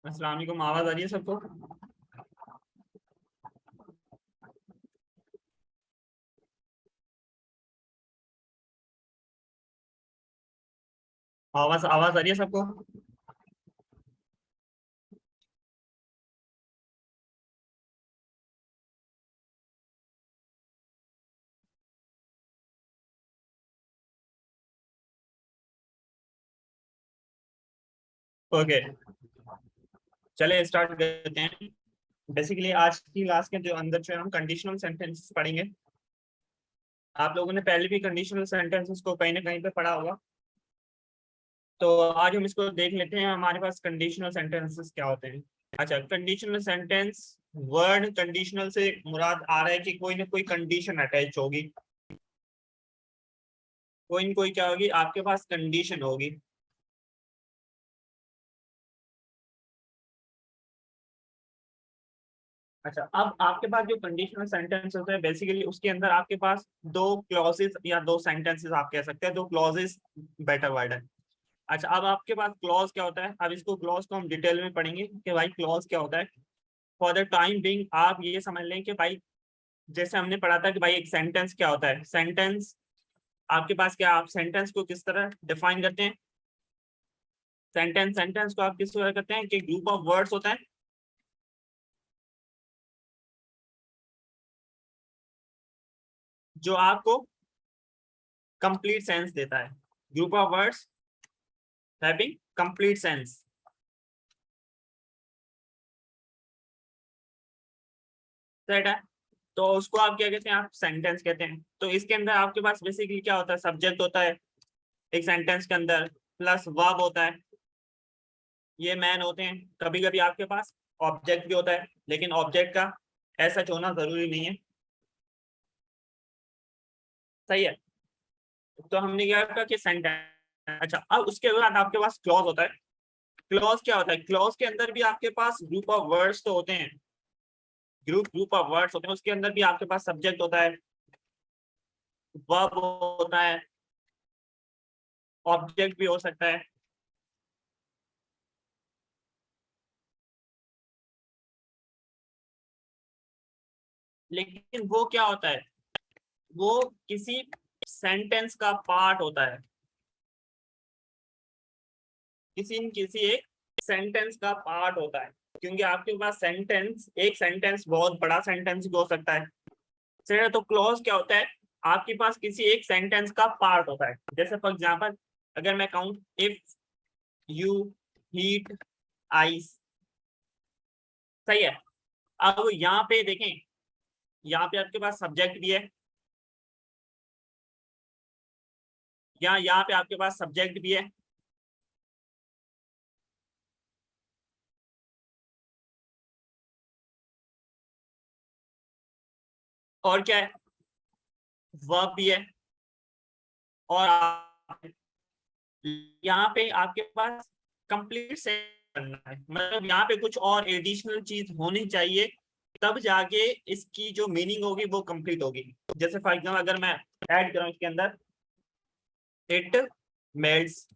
अस्सलाम वालेकुम, आवाज आ रही है सबको? आवाज आवाज आ रही है सबको? ओके, चले स्टार्ट करते हैं। बेसिकली आज की क्लास के जो अंदर जो है हम कंडीशनल सेंटेंसेस पढ़ेंगे। आप लोगों ने पहले भी कंडीशनल सेंटेंसेस को कहीं ना कहीं पे पढ़ा होगा, तो आज हम इसको देख लेते हैं हमारे पास कंडीशनल सेंटेंसेस क्या होते हैं। अच्छा, कंडीशनल सेंटेंस, वर्ड कंडीशनल से मुराद आ रहा है कि कोई ना कोई कंडीशन अटैच होगी, कोई ना कोई क्या होगी, आपके पास कंडीशन होगी। अच्छा, अब आपके पास जो कंडीशनल सेंटेंस होता है बेसिकली उसके अंदर आपके पास दो क्लॉजेस या दो सेंटेंसेस आप कह सकते हैं, दो क्लॉजेस बेटर वर्ड है। अच्छा, अब आपके पास क्लॉज क्या होता है, अब इसको क्लॉज को हम डिटेल में पढ़ेंगे कि भाई क्लॉज क्या होता है। फॉर द टाइम बिंग आप ये समझ लें कि भाई जैसे हमने पढ़ा था कि भाई एक सेंटेंस क्या होता है। सेंटेंस आपके पास क्या, आप सेंटेंस को किस तरह डिफाइन करते हैं? सेंटेंस सेंटेंस को आप किस तरह करते हैं कि ग्रुप ऑफ वर्ड्स होता है जो आपको कंप्लीट सेंस देता है। Group of words having complete sense, set है। तो उसको आप क्या कहते हैं, आप सेंटेंस कहते हैं। तो इसके अंदर आपके पास बेसिकली क्या होता है, सब्जेक्ट होता है एक सेंटेंस के अंदर, प्लस वर्ब होता है, ये मैन होते हैं। कभी कभी आपके पास ऑब्जेक्ट भी होता है, लेकिन ऑब्जेक्ट का ऐसा होना जरूरी नहीं है। सही है, तो हमने क्या कहा कि सेंटेंस। अच्छा, अब उसके बाद आपके पास क्लॉज होता है। क्लॉज क्या होता है, क्लॉज के अंदर भी आपके पास ग्रुप ऑफ वर्ड्स तो होते हैं, ग्रुप ग्रुप ऑफ वर्ड्स होते हैं। उसके अंदर भी आपके पास सब्जेक्ट होता है, वर्ब होता है, ऑब्जेक्ट भी हो सकता है। लेकिन वो क्या होता है, वो किसी सेंटेंस का पार्ट होता है, किसी न किसी एक सेंटेंस का पार्ट होता है। क्योंकि आपके पास सेंटेंस, एक सेंटेंस बहुत बड़ा सेंटेंस भी हो सकता है। सही, तो क्लॉज क्या होता है, आपके पास किसी एक सेंटेंस का पार्ट होता है। जैसे फॉर एग्जांपल, अगर मैं कहूं इफ यू हीट आइस, सही है। अब यहाँ पे देखें, यहाँ पे आपके पास सब्जेक्ट भी है, यहाँ पे आपके पास सब्जेक्ट भी है, और क्या है, वर्ब भी है, और यहाँ पे आपके पास कंप्लीट सेट करना है। मतलब यहाँ पे कुछ और एडिशनल चीज होनी चाहिए, तब जाके इसकी जो मीनिंग होगी वो कंप्लीट होगी। जैसे फॉर एग्जाम्पल अगर मैं ऐड करूँ इसके अंदर इट मेल्ट्स,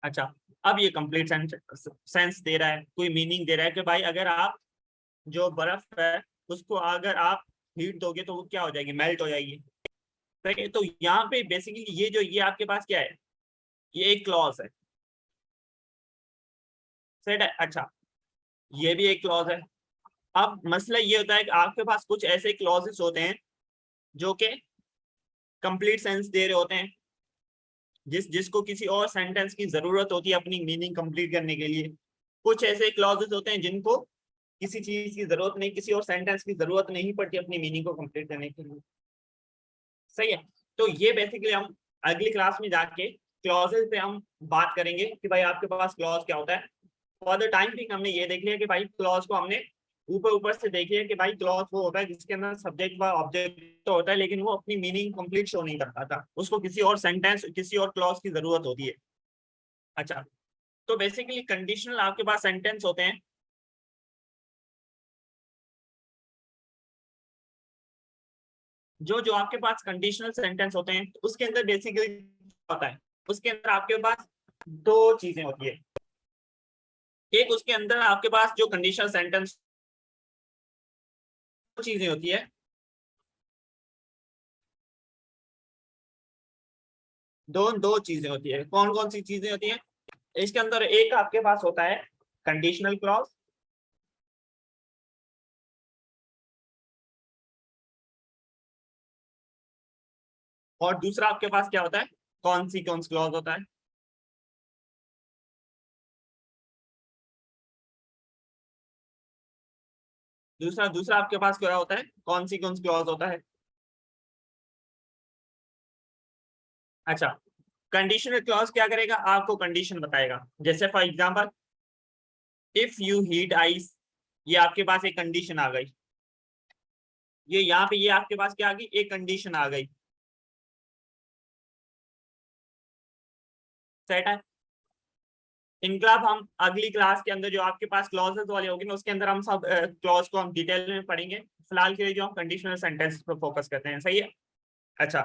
अच्छा, अब ये कंप्लीट सेंस दे रहा है, कोई मीनिंग दे रहा है कि भाई अगर आप जो बर्फ है उसको अगर आप हीट दोगे तो वो क्या हो जाएगी, मेल्ट हो जाएगी। ठीक है, तो यहाँ पे बेसिकली ये जो ये आपके पास क्या है, ये एक क्लॉज है। सेट है, अच्छा, ये भी एक क्लॉज है। अब मसला ये होता है कि आपके पास कुछ ऐसे क्लॉजेस होते हैं जो कि कंप्लीट सेंस दे रहे होते हैं, जिसको किसी और सेंटेंस की जरूरत होती है अपनी मीनिंग कंप्लीट करने के लिए। कुछ ऐसे क्लॉजेस होते हैं जिनको किसी चीज की जरूरत नहीं, किसी और सेंटेंस की जरूरत नहीं पड़ती अपनी मीनिंग को कंप्लीट करने के लिए। सही है, तो ये बेसिकली हम अगली क्लास में जाके क्लॉजेस पे हम बात करेंगे कि भाई आपके पास क्लॉज क्या होता है। फॉर द टाइम बिंग हमने ये देख लिया कि भाई क्लॉज को हमने ऊपर ऊपर से देख लिया कि भाई क्लॉज वो होता है जिसके अंदर सब्जेक्ट व ऑब्जेक्ट तो होता है, लेकिन वो अपनी मीनिंग कंप्लीट शो नहीं करता था, उसको किसी और सेंटेंस, किसी और क्लॉज की जरूरत होती है। अच्छा, तो बेसिकली कंडीशनल आपके पास सेंटेंस होते हैं, जो जो आपके पास कंडीशनल सेंटेंस होते हैं उसके अंदर बेसिकली होता है, उसके अंदर आपके पास दो चीजें होती है। एक उसके अंदर आपके पास जो कंडीशनल सेंटेंस चीजें होती है, दो दो चीजें होती है। कौन कौन सी चीजें होती हैं इसके अंदर? एक आपके पास होता है कंडीशनल क्लॉज, और दूसरा आपके पास क्या होता है? कॉन्सिक्वेंस क्लॉज होता है। दूसरा दूसरा आपके पास क्या होता है? कॉन्सिक्वेंस क्लॉज होता है। अच्छा, कंडीशनल क्लॉज क्या करेगा? आपको कंडीशन बताएगा। जैसे for example, if you heat ice, ये आपके पास एक कंडीशन आ गई। ये यहाँ पे ये आपके पास क्या आ गई? एक कंडीशन आ गई। सेट है। इनका अब हम अगली क्लास के अंदर जो आपके पास क्लॉजेस वाले होंगे ना, उसके अंदर हम सब क्लॉज को हम डिटेल में पढ़ेंगे। फिलहाल के लिए जो हम कंडीशनल सेंटेंस पर फोकस करते हैं, सही है। अच्छा,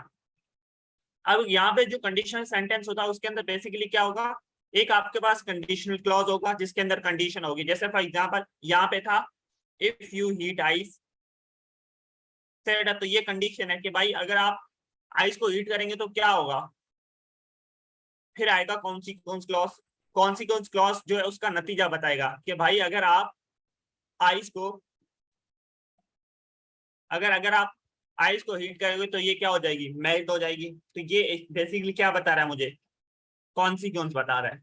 अब यहाँ पे जो कंडीशनल सेंटेंस होता है उसके अंदर बेसिकली क्या होगा? एक आपके पास कंडीशनल क्लॉज होगा जिसके अंदर कंडीशन होगी। जैसे फॉर एग्जांपल यहाँ पे था इफ यू हीट आइस, तो ये कंडीशन है कि भाई अगर आप आइस को हीट करेंगे तो क्या होगा। फिर आएगा कॉन्सिक्वेंस क्लॉज। कॉन्सिक्वेंस क्लॉज जो है उसका नतीजा बताएगा कि भाई अगर आप आइस को अगर अगर आप आइस को हीट करोगे तो ये क्या हो जाएगी? मेल्ट हो जाएगी। तो ये बेसिकली क्या बता रहा है मुझे? कॉन्सिक्वेंस बता रहा है।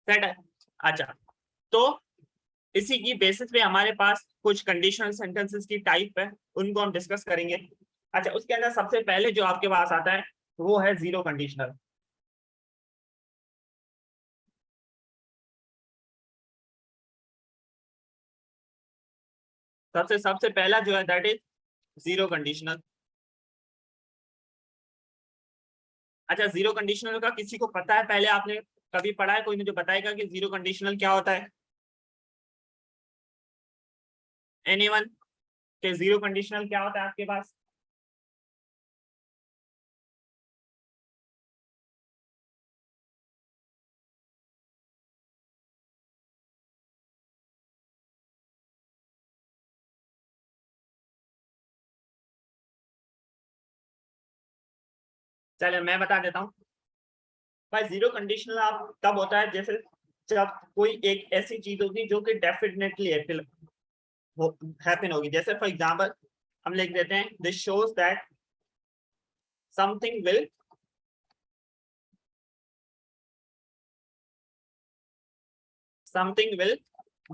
सेट है। अच्छा, तो इसी की बेसिस पे हमारे पास कुछ कंडीशनल सेंटेंसेस की टाइप है, उनको हम डिस्कस करेंगे। अच्छा, उसके अंदर सबसे पहले जो आपके पास आता है वो है जीरो कंडीशनल। सबसे सबसे पहला जो है दैट इज जीरो कंडीशनल। अच्छा, जीरो कंडीशनल का किसी को पता है? पहले आपने कभी पढ़ा है? कोई मुझे बताएगा कि जीरो कंडीशनल क्या होता है? एनीवन? के जीरो कंडीशनल क्या होता है आपके पास? चलो मैं बता देता हूँ। भाई जीरो कंडीशनल आप तब होता है जैसे जब कोई एक ऐसी चीज होगी जो कि डेफिनेटली हैपन होगी। जैसे फॉर एग्जांपल हम लिख देते हैं this shows that something will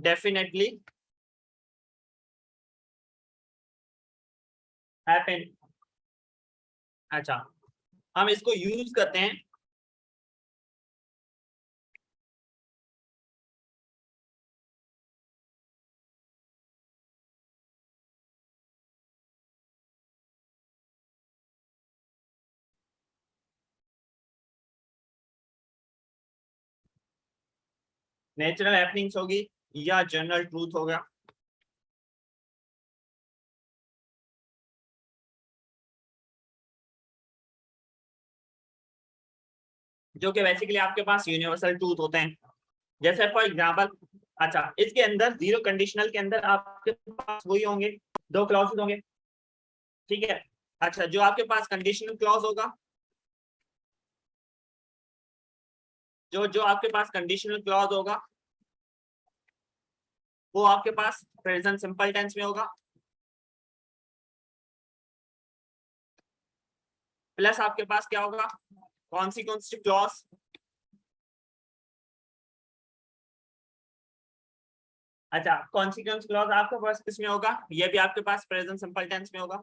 definitely happen. अच्छा, हम इसको यूज करते हैं नेचुरल हैपनिंग्स होगी या जनरल ट्रूथ होगा। जो कि बेसिकली आपके पास यूनिवर्सल ट्रूथ होते हैं। जैसे फॉर एग्जांपल, अच्छा इसके अंदर जीरो कंडीशनल के अंदर आपके पास वही होंगे, दो क्लॉजेस होंगे, ठीक है। अच्छा, जो आपके पास कंडीशनल क्लॉज होगा, जो जो आपके पास कंडीशनल क्लॉज होगा वो आपके पास प्रेजेंट सिंपल टेंस में होगा, प्लस आपके पास क्या होगा? Consequence clause. अच्छा, कॉन्सिक्वेंस क्लॉज आपके पास किसमें होगा? ये भी आपके पास प्रेजेंट सिंपल टेंस में होगा।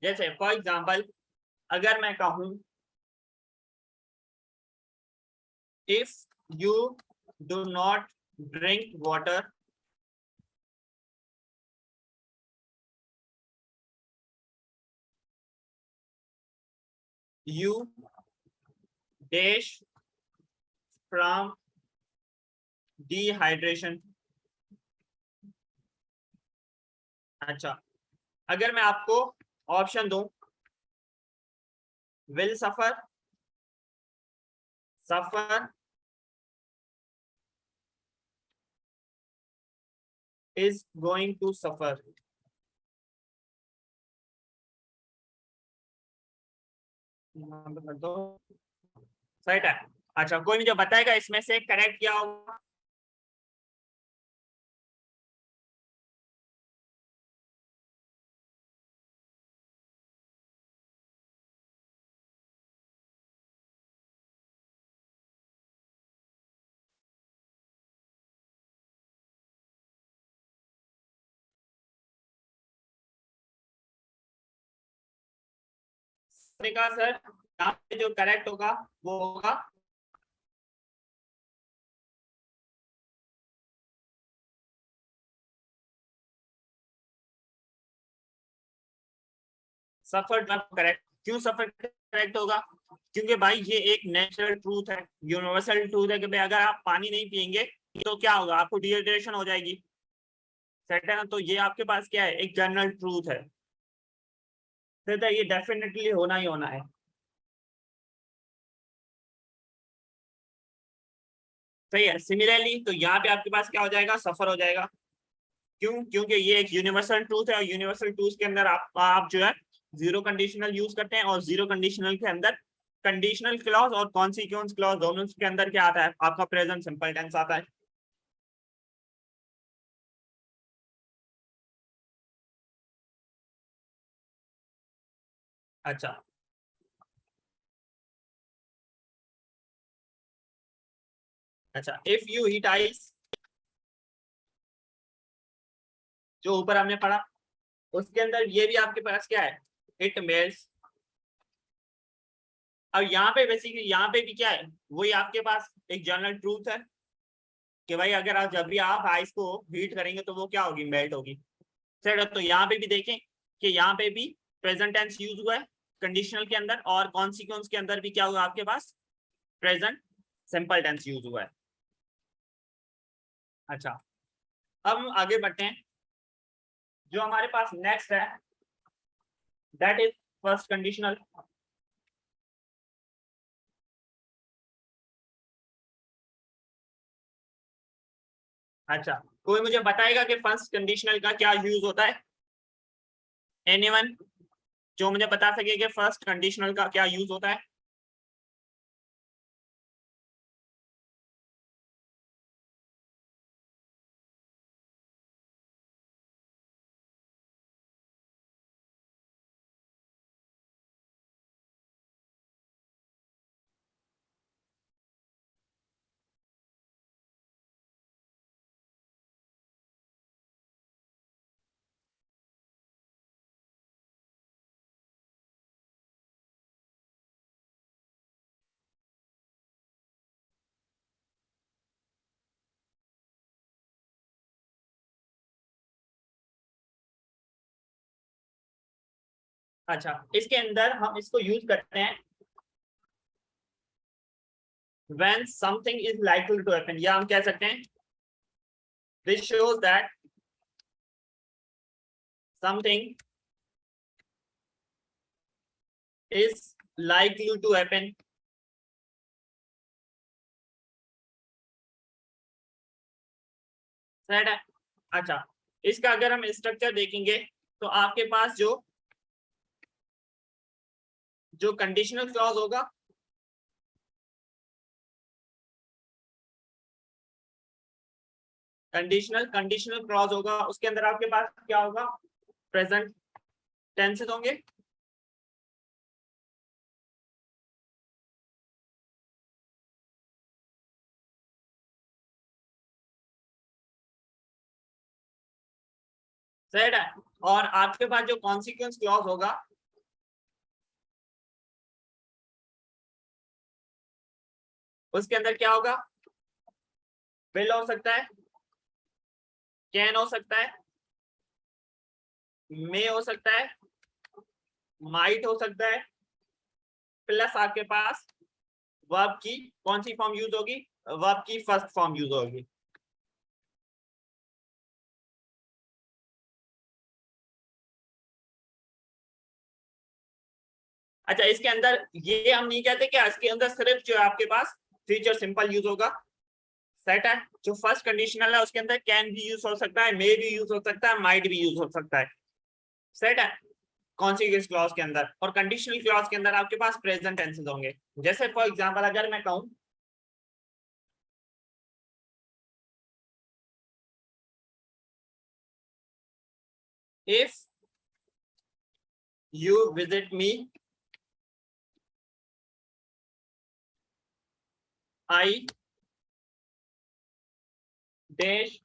जैसे फॉर एग्जांपल अगर मैं कहूं if you do not drink water, you dash from dehydration. अच्छा, अगर मैं आपको ऑप्शन दूं will suffer is going to suffer. सही है। अच्छा, कोई मुझे बताएगा इसमें से करेक्ट क्या होगा? देखा सर, यहाँ पे जो करेक्ट होगा वो होगा सफर करेक्ट। क्यों सफर करेक्ट होगा? क्योंकि भाई ये एक नेचुरल ट्रूथ है, यूनिवर्सल ट्रूथ है कि भाई अगर आप पानी नहीं पियेंगे तो क्या होगा, आपको डिहाइड्रेशन हो जाएगी। सेट है ना? तो ये आपके पास क्या है, एक जनरल ट्रूथ है, तो ये डेफिनेटली होना ही होना है। सही है। सिमिलरली तो यहाँ पे आपके पास क्या हो जाएगा, सफर हो जाएगा। क्यों? क्योंकि ये एक यूनिवर्सल ट्रूथ है और यूनिवर्सल ट्रूथ के अंदर आप जो है जीरो कंडीशनल यूज करते हैं, और जीरो कंडीशनल के अंदर कंडीशनल क्लॉज और कॉन्सिक्वेंस क्लॉज दोनों के अंदर क्या आता है, आपका प्रेजेंट सिंपल टेंस आता है। अच्छा, अच्छा, इफ यू हीट आइस, जो ऊपर हमने पढ़ा उसके अंदर ये भी आपके पास क्या है, इट मेल्ट्स। अब यहाँ पे बेसिकली यहाँ पे भी क्या है, वही आपके पास एक जनरल ट्रूथ है कि भाई अगर आप जब भी आप आइस को हीट करेंगे तो वो क्या होगी, मेल्ट होगी। सर तो यहाँ पे भी देखें कि यहाँ पे भी प्रेजेंट टेंस यूज हुआ है कंडीशनल के अंदर, और कॉन्सिक्वेंस के अंदर भी क्या हुआ आपके पास, प्रेजेंट सिंपल टेंस यूज हुआ है। अच्छा, अब हम आगे बढ़ते हैं। जो हमारे पास नेक्स्ट है दैट इज फर्स्ट कंडीशनल। अच्छा, कोई मुझे बताएगा कि फर्स्ट कंडीशनल का क्या यूज होता है? एनीवन जो मुझे बता सके कि फर्स्ट कंडीशनल का क्या यूज होता है? अच्छा, इसके अंदर हम इसको यूज करते हैं when something is likely to happen, या हम कह सकते हैं this shows that something is likely to happen। Set है। अच्छा, इसका अगर हम स्ट्रक्चर देखेंगे तो आपके पास जो जो कंडीशनल क्लॉज होगा, कंडीशनल क्लॉज होगा, उसके अंदर आपके पास क्या होगा, प्रेजेंट टेंसेस होंगे। सेट है। और आपके पास जो कॉन्सिक्वेंस क्लॉज होगा उसके अंदर क्या होगा, विल हो सकता है, कैन हो सकता है, मे हो सकता है, माइट हो सकता है, प्लस आपके पास वर्ब की कौन सी फॉर्म यूज होगी, वर्ब की फर्स्ट फॉर्म यूज होगी। अच्छा, इसके अंदर ये हम नहीं कहते कि इसके अंदर सिर्फ जो है आपके पास फ्यूचर सिंपल यूज होगा, सेट है। जो फर्स्ट कंडीशनल है उसके अंदर कैन भी यूज हो सकता है, मे भी यूज हो सकता है, माइट भी यूज हो सकता है, सेट है कॉन्सिक्वेंस क्लॉज के अंदर। और कंडीशनल क्लॉज के अंदर आपके पास प्रेजेंट टेंसेस होंगे। जैसे फॉर एग्जांपल अगर मैं कहूं if you visit me I dash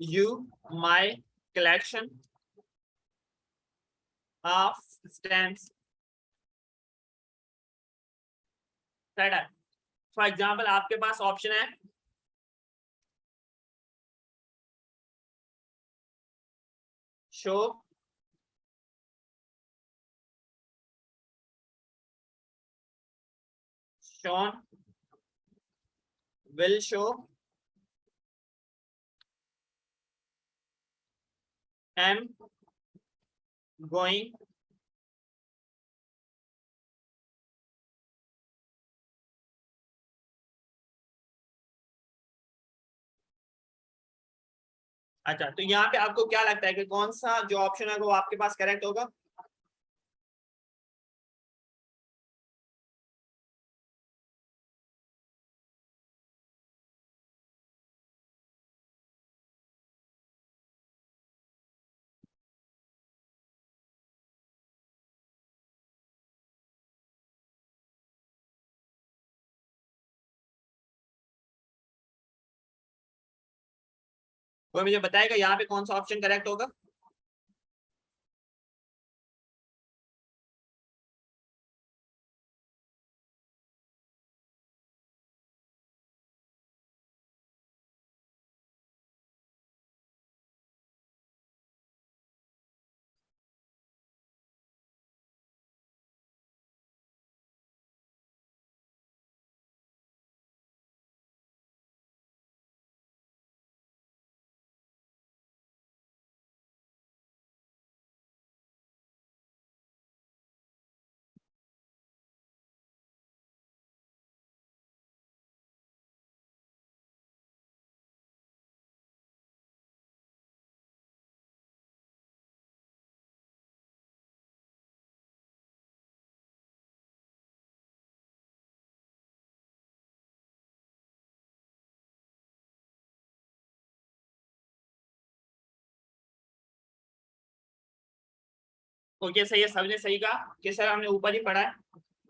you my collection of stamps, set है। फॉर एग्जाम्पल आपके पास ऑप्शन है show Shawn will show am going अच्छा, तो यहाँ पे आपको क्या लगता है कि कौन सा जो ऑप्शन है वो आपके पास करेक्ट होगा? कोई मुझे बताएगा यहाँ पे कौन सा ऑप्शन करेक्ट होगा? ओके, सही है, सबने सही कहा कि सर हमने ऊपर ही पढ़ा है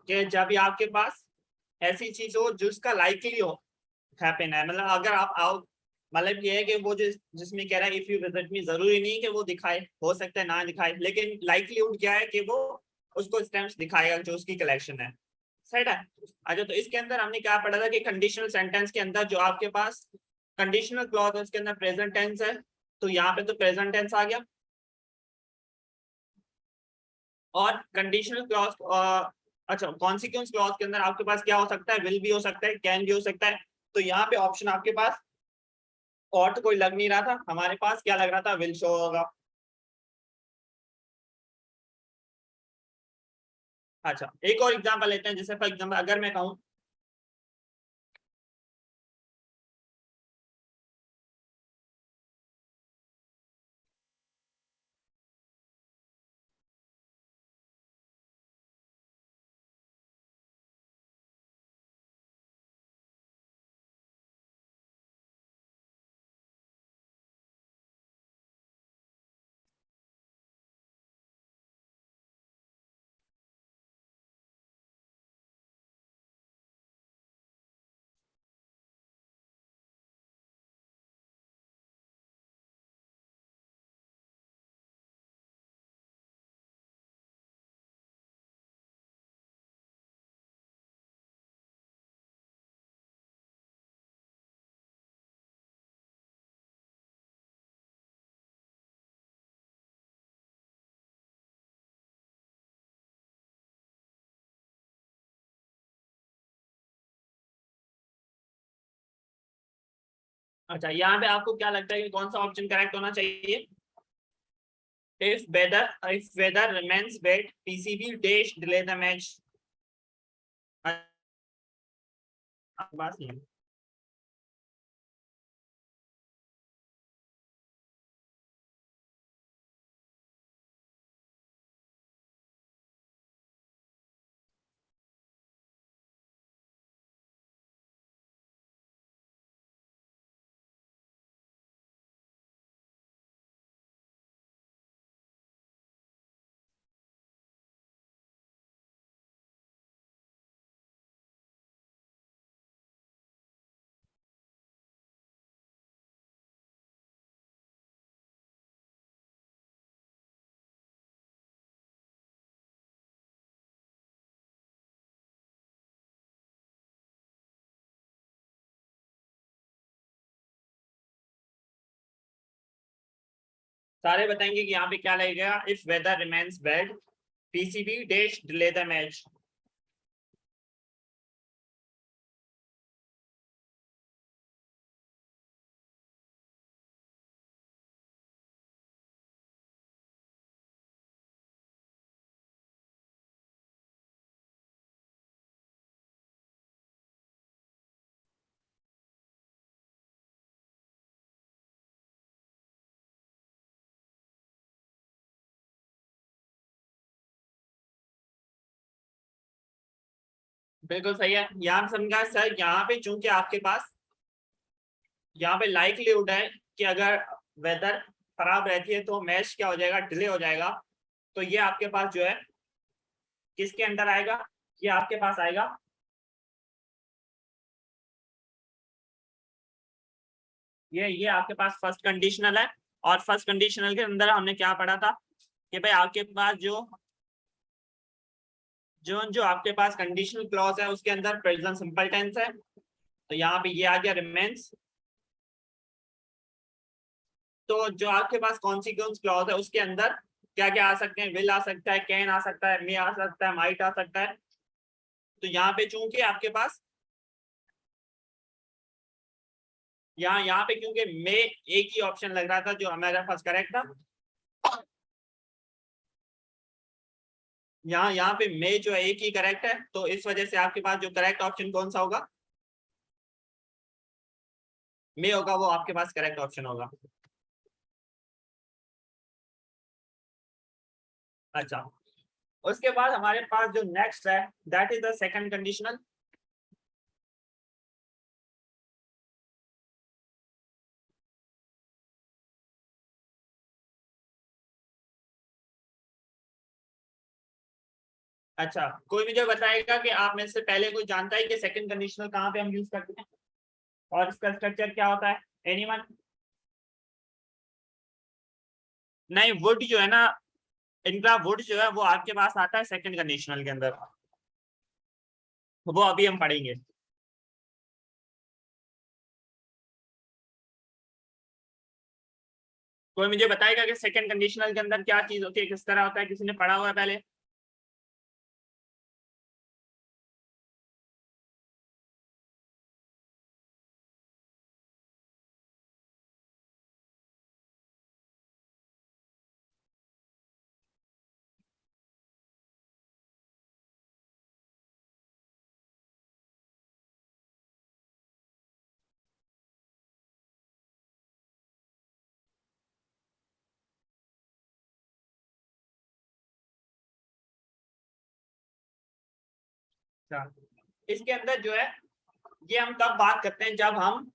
कि जब भी आपके पास ऐसी चीज हो जिसका लाइकली हो हैपन है, मतलब अगर आप आओ, मतलब ये है कि वो जिसमें कह रहा है इफ यू विजिट मी, जरूरी नहीं कि वो दिखाए, हो सकता है ना दिखाए, लेकिन लाइकलीहुड क्या है कि वो उसको स्टैम्प्स दिखाएगा जो उसकी कलेक्शन है, सेट है। अच्छा, तो इसके अंदर हमने क्या पढ़ा था कि कंडीशनल सेंटेंस के अंदर जो आपके पास कंडीशनल क्लॉज है उसके अंदर प्रेजेंट टेंस है, तो यहाँ पे तो प्रेजेंट टेंस आ गया। और कंडीशनल क्लॉज अच्छा, कॉन्सिक्वेंस क्लॉज के अंदर आपके पास क्या हो सकता है, विल भी हो सकता है, कैन भी हो सकता है। तो यहाँ पे ऑप्शन आपके पास और तो कोई लग नहीं रहा था, हमारे पास क्या लग रहा था, विल शो होगा। अच्छा, एक और एग्जांपल लेते हैं, जैसे फॉर एग्जांपल अगर मैं कहूँ अच्छा, यहाँ पे आपको क्या लगता है कि कौन सा ऑप्शन करेक्ट होना चाहिए? if weather remains bad, PCB dash delay the match. बस ये सारे बताएंगे कि यहाँ पे क्या लगेगा। If weather remains bad, PCB dash delay the match. बिल्कुल सही है। यहाँ समझा सर, यहाँ पे चूंकि आपके पास यहाँ पे लाइक्लीहुड है कि अगर वेदर खराब रहती है तो मैच क्या हो जाएगा, डिले हो जाएगा। तो ये आपके पास जो है किसके अंदर आएगा, ये आपके पास आएगा ये आपके पास फर्स्ट कंडीशनल है। और फर्स्ट कंडीशनल के अंदर हमने क्या पढ़ा था कि भाई आपके पास जो जो जो आपके पास कंडीशनल क्लॉज है उसके अंदर प्रेजेंट सिंपल टेंस है। तो यहाँ पे ये आ गया रिमेन्स। तो जो आपके पास कॉन्सिक्वेंस क्लॉज है उसके अंदर क्या क्या आ सकते हैं, विल आ सकता है, कैन आ सकता है, मे आ सकता है, माइट आ सकता है। तो यहाँ पे चूंकि आपके पास यहाँ पे क्योंकि मे एक ही ऑप्शन लग रहा था जो हमारे पास करेक्ट था। यहाँ पे मे जो है एक ही करेक्ट है, तो इस वजह से आपके पास जो करेक्ट ऑप्शन कौन सा होगा, मे होगा, वो आपके पास करेक्ट ऑप्शन होगा। अच्छा, उसके बाद हमारे पास जो नेक्स्ट है that is the second conditional. अच्छा, कोई मुझे बताएगा कि आप में से पहले कोई जानता है कि सेकंड कंडीशनल कहाँ पे हम यूज करते हैं और इसका स्ट्रक्चर क्या होता है? एनीवन? नहीं, वुड जो है ना, इनका वुड जो है वो आपके पास आता है सेकंड कंडीशनल के अंदर, वो अभी हम पढ़ेंगे। कोई मुझे बताएगा कि सेकंड कंडीशनल के अंदर क्या चीज होती है, किस तरह होता है, किसी ने पढ़ा हुआ है पहले? अच्छा, इसके अंदर जो है ये हम तब बात करते हैं जब हम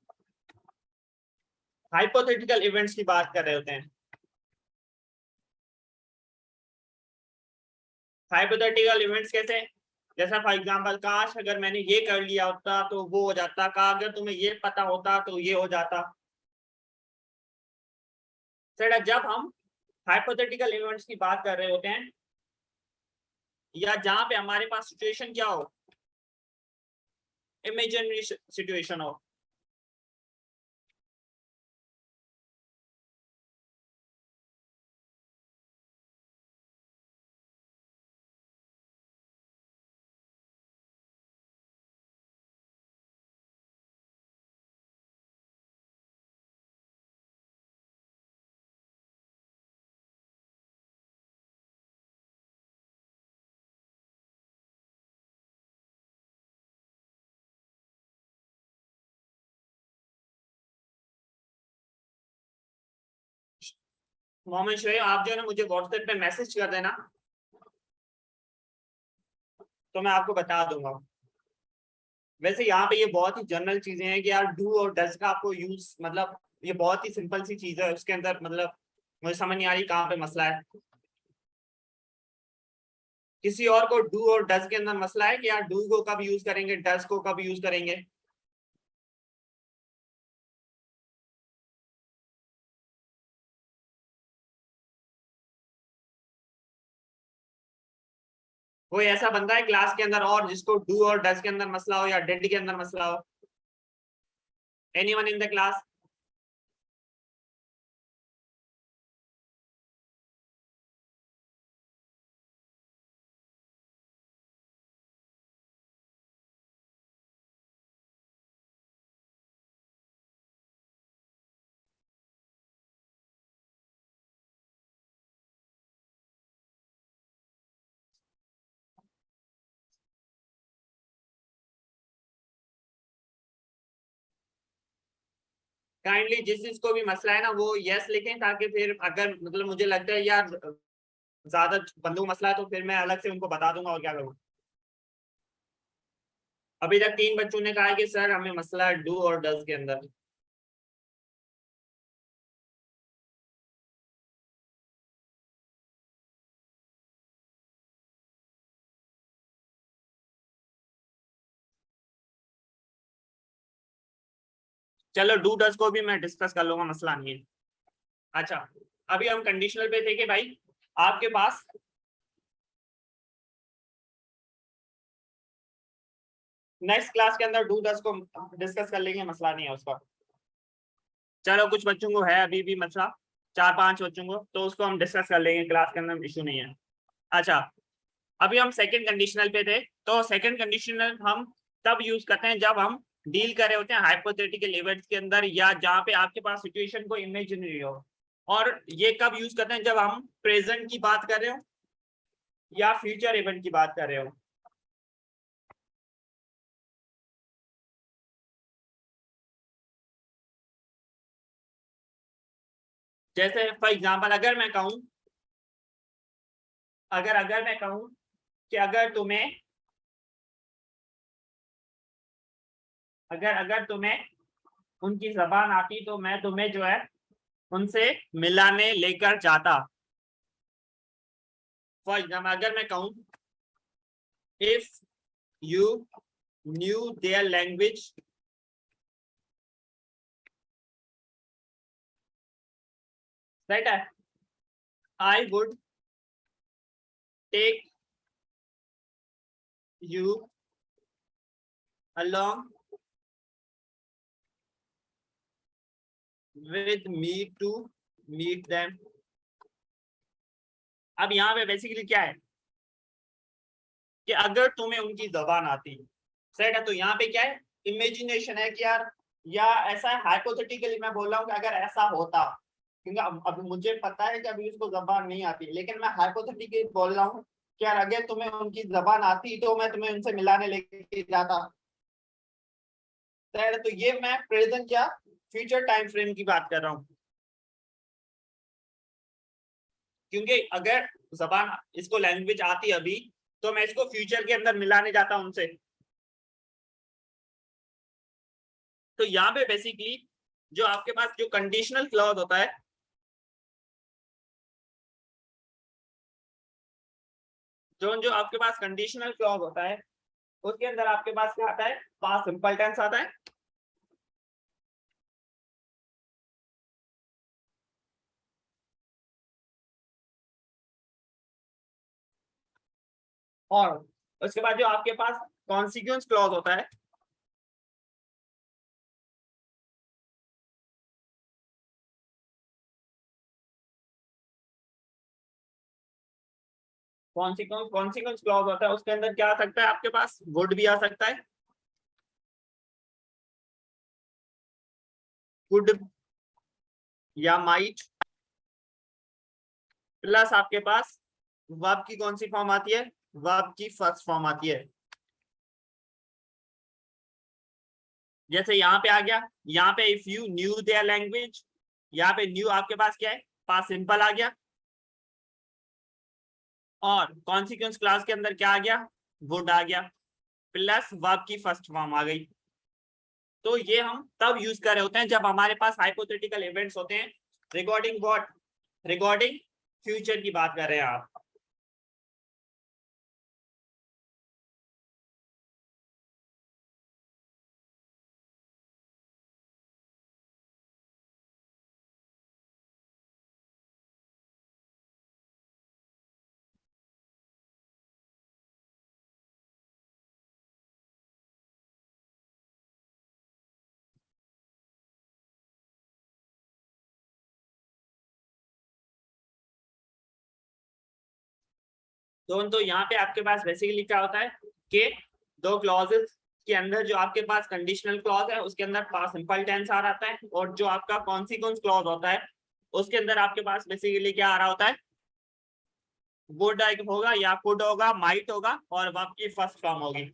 हाइपोथेटिकल इवेंट्स की बात कर रहे होते हैं। हाइपोथेटिकल इवेंट्स कैसे? जैसा फॉर एग्जांपल, काश अगर मैंने ये कर लिया होता तो वो हो जाता, का अगर तुम्हें ये पता होता तो ये हो जाता। सर, जब हम हाइपोथेटिकल इवेंट्स की बात कर रहे होते हैं या जहां पे हमारे पास सिचुएशन क्या हो, इमेजिनरी सिचुएशन हो, मोहम्मद शोएब, आप जो है ना मुझे व्हाट्सएप पे मैसेज कर देना, तो मैं आपको बता दूंगा। वैसे यहाँ पे ये बहुत ही जनरल चीजें हैं कि यार डू और डज का आपको यूज, मतलब ये बहुत ही सिंपल सी चीज है, उसके अंदर मतलब मुझे समझ नहीं आ रही कहाँ पे मसला है। किसी और को डू और डज के अंदर मसला है कि यार डू को कब यूज करेंगे, डज को कब यूज करेंगे? कोई ऐसा बंदा है क्लास के अंदर और जिसको डू और डज के अंदर मसला हो या डेड के अंदर मसला हो? Anyone in the class? Kindly जिस जिसको भी मसला है ना वो यस लिखें, ताकि फिर अगर मतलब मुझे लगता है यार ज्यादा बंदों को मसला है तो फिर मैं अलग से उनको बता दूंगा और क्या करूँ। अभी तक 3 बच्चों ने कहा है कि सर हमें मसला है डू और डज के अंदर। चलो डू डज को भी मैं डिस्कस कर लूंगा, मसला नहीं है। अच्छा, अभी हम कंडीशनल पे थे कि भाई आपके पास नेक्स्ट क्लास के अंदर डू डज को डिस्कस कर लेंगे, मसला नहीं है उसका। चलो कुछ बच्चों को है अभी भी मसला, 4-5 बच्चों को, तो उसको हम डिस्कस कर लेंगे क्लास के अंदर, इशू नहीं है। अच्छा, अभी हम सेकंड कंडीशनल पे थे, तो सेकंड कंडीशनल हम तब यूज करते हैं जब हम डील कर रहे होते हैं हाइपोथेटिकल इवेंट्स के अंदर, या जहाँ पे आपके पास सिचुएशन को इमेजिनरी हो। और ये कब यूज करते हैं? जब हम प्रेजेंट की बात कर रहे हो या फ्यूचर इवेंट की बात कर रहे हो। जैसे फॉर एग्जाम्पल अगर मैं कहूँ, अगर अगर मैं कहूँ कि अगर अगर तुम्हें उनकी जबान आती तो मैं तुम्हें जो है उनसे मिलाने लेकर जाता। फॉर एग्जाम्पल अगर मैं कहूँ if you knew their language, right है, I would take you along with me to meet them। अब यहाँ पे बेसिकली क्या है कि अगर तुम्हें उनकी जबान आती, सेट है, तो यहाँ पे क्या है, इमेजिनेशन है कि यार, या ऐसा है हाइपोथेटिकली मैं बोल रहा हूँ कि अगर ऐसा होता, क्योंकि अब मुझे पता है कि अभी उसको जबान नहीं आती, लेकिन मैं हाइपोथेटिकली बोल रहा हूँ कि यार अगर तुम्हें उनकी जबान आती तो मैं तुम्हें उनसे मिलाने लेके जाता। सेट है, तो ये मैं प्रेजेंट या फ्यूचर टाइम फ्रेम की बात कर रहा हूँ, क्योंकि अगर जबान इसको लैंग्वेज आती अभी तो मैं इसको फ्यूचर के अंदर मिलाने जाता उनसे। तो यहाँ पे बेसिकली जो आपके पास जो कंडीशनल क्लॉज होता है, जो जो आपके पास कंडीशनल क्लॉज होता है उसके अंदर आपके पास क्या आता है, पास्ट सिंपल टेंस आता है, और उसके बाद जो आपके पास कॉन्सिक्वेंस क्लॉज होता है, कॉन्सिक्वेंस क्लॉज होता है, उसके अंदर क्या आ सकता है आपके पास, वुड भी आ सकता है, कुड या माइट, प्लस आपके पास वर्ब की कौन सी फॉर्म आती है, वर्ब की फर्स्ट फॉर्म आती है। जैसे यहाँ पे आ गया, यहाँ पे if you knew their language, यहाँ पे न्यू आपके पास क्या है, पास सिंपल आ गया, और कॉन्सिक्वेंस क्लास के अंदर क्या आ गया, वुड आ गया, प्लस वर्ब की फर्स्ट फॉर्म आ गई। तो ये हम तब यूज कर रहे होते हैं जब हमारे पास हाइपोथेटिकल इवेंट्स होते हैं रिगार्डिंग व्हाट, रिगार्डिंग फ्यूचर की बात कर रहे हैं आप। तो यहाँ पे आपके पास बेसिकली क्या होता है कि दो क्लॉजेस के अंदर जो आपके पास कंडीशनल क्लॉज है उसके अंदर पास्ट सिंपल टेंस आ रहा है, और जो आपका कॉन्सिक्वेंस क्लॉज होता है उसके अंदर आपके पास बेसिकली क्या आ रहा होता है, वुड होगा या कुड होगा, माइट होगा, और वर्ब की फर्स्ट फॉर्म होगी।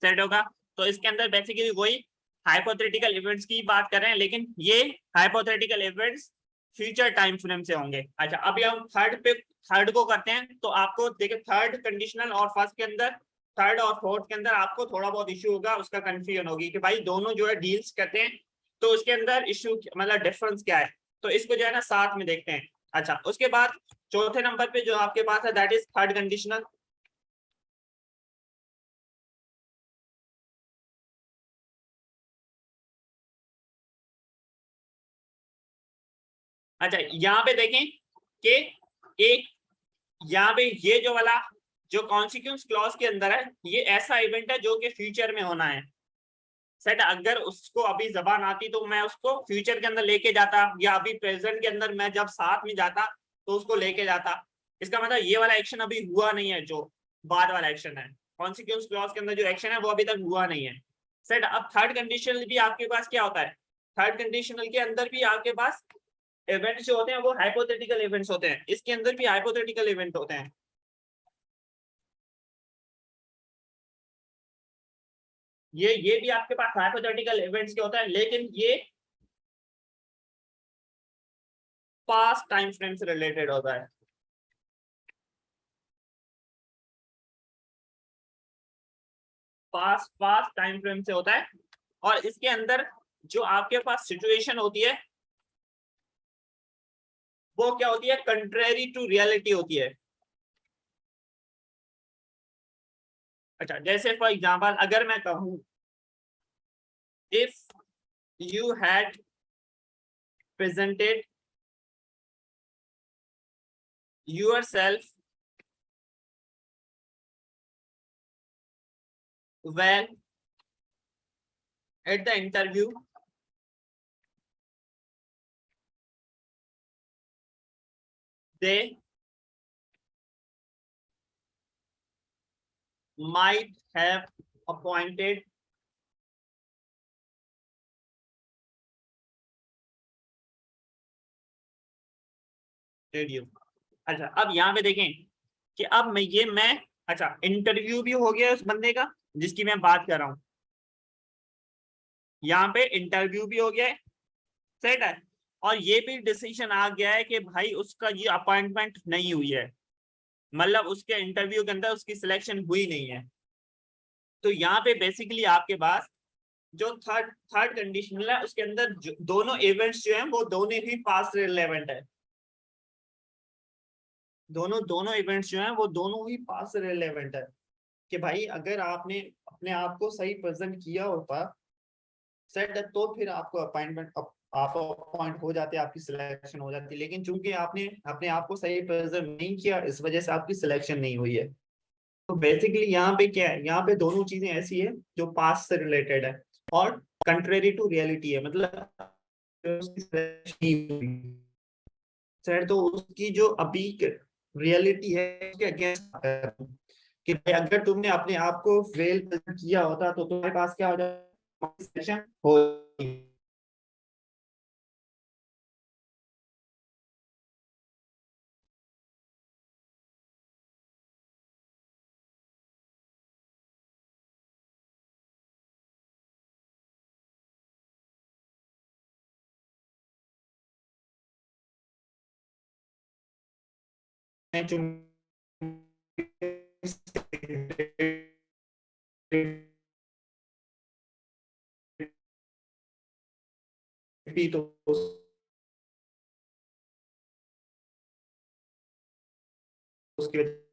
सेट होगा। तो इसके अंदर बेसिकली वही हाइपोथेटिकल इवेंट्स की बात कर रहे हैं, लेकिन ये hypothetical events future time frame से होंगे। अच्छा, अभी हम थर्ड को करते हैं। तो आपको देखिए थर्ड कंडीशनल और फर्स्ट के अंदर, थर्ड और फोर्थ के अंदर आपको थोड़ा बहुत इश्यू होगा, उसका कंफ्यूजन होगी कि भाई दोनों जो है डील्स करते हैं, तो उसके अंदर इश्यू मतलब डिफरेंस क्या है। तो इसको जो है ना साथ में देखते हैं। अच्छा, उसके बाद चौथे नंबर पे जो आपके पास है दैट इज थर्ड कंडीशनल। अच्छा, यहाँ पे देखें कि एक यहाँ पे ये जो वाला जो कॉन्सिक्वेंस क्लॉज के अंदर है, ये ऐसा इवेंट है जो कि फ्यूचर में होना है। सेट अगर उसको अभी जबान आती तो मैं उसको फ्यूचर के अंदर लेके जाता, या अभी प्रेजेंट के अंदर मैं जब साथ में जाता तो उसको लेके जाता। इसका मतलब ये वाला एक्शन अभी हुआ नहीं है, जो बाद वाला एक्शन है कॉन्सिक्वेंस क्लॉज के अंदर जो एक्शन है वो अभी तक हुआ नहीं है। सेट अब थर्ड कंडीशनल भी आपके पास क्या होता है, थर्ड कंडीशनल के अंदर भी आपके पास इवेंट्स जो होते हैं वो हाइपोथेटिकल इवेंट्स होते हैं, इसके अंदर भी हाइपोथेटिकल इवेंट होते हैं। ये भी आपके पास हाइपोथेटिकल इवेंट्स के होता है, लेकिन ये पास्ट टाइम फ्रेम से रिलेटेड होता है। पास्ट पास्ट टाइम फ्रेम से होता है, और इसके अंदर जो आपके पास सिचुएशन होती है वो क्या होती है, कंट्रेरी टू रियलिटी होती है। अच्छा, जैसे फॉर एग्जांपल अगर मैं कहूं if you had presented yourself well at the interview, they might have appointed you। अच्छा, अब यहाँ पे देखें कि अब मैं अच्छा इंटरव्यू भी हो गया उस बंदे का जिसकी मैं बात कर रहा हूँ, यहाँ पे इंटरव्यू भी हो गया है, सेट है, और ये भी डिसीजन आ गया है कि भाई उसका ये अपॉइंटमेंट नहीं हुई है, मतलब उसके इंटरव्यू के अंदर उसकी सिलेक्शन हुई नहीं है। तो यहाँ पे बेसिकली आपके पास जो थर्ड थर्ड कंडीशनल है उसके अंदर दोनों इवेंट्स जो हैं वो दोनों ही पास रिलेवेंट है, दोनों दोनों इवेंट्स जो हैं वो दोनों ही पास रिलेवेंट है। कि भाई अगर आपने अपने आप को सही प्रेजेंट किया होता सेट, तो फिर आपको अपॉइंटमेंट आप अपॉइंट हो जाते, आपकी सिलेक्शन हो जाती, लेकिन चूंकि आपने अपने आप को सही प्रेजेंट नहीं किया इस वजह से आपकी सिलेक्शन नहीं हुई है। तो बेसिकली यहाँ पे क्या है, यहाँ पे दोनों चीजें ऐसी है जो पास्ट से रिलेटेड है और कंट्रेरी टू रियलिटी है, मतलब सर तो उसकी जो अभी रियलिटी है उसके अगेंस्ट कि भाई अगर तुमने अपने आप को फेल किया होता तो तुम्हारे पास क्या हो जाए हो तो उसकी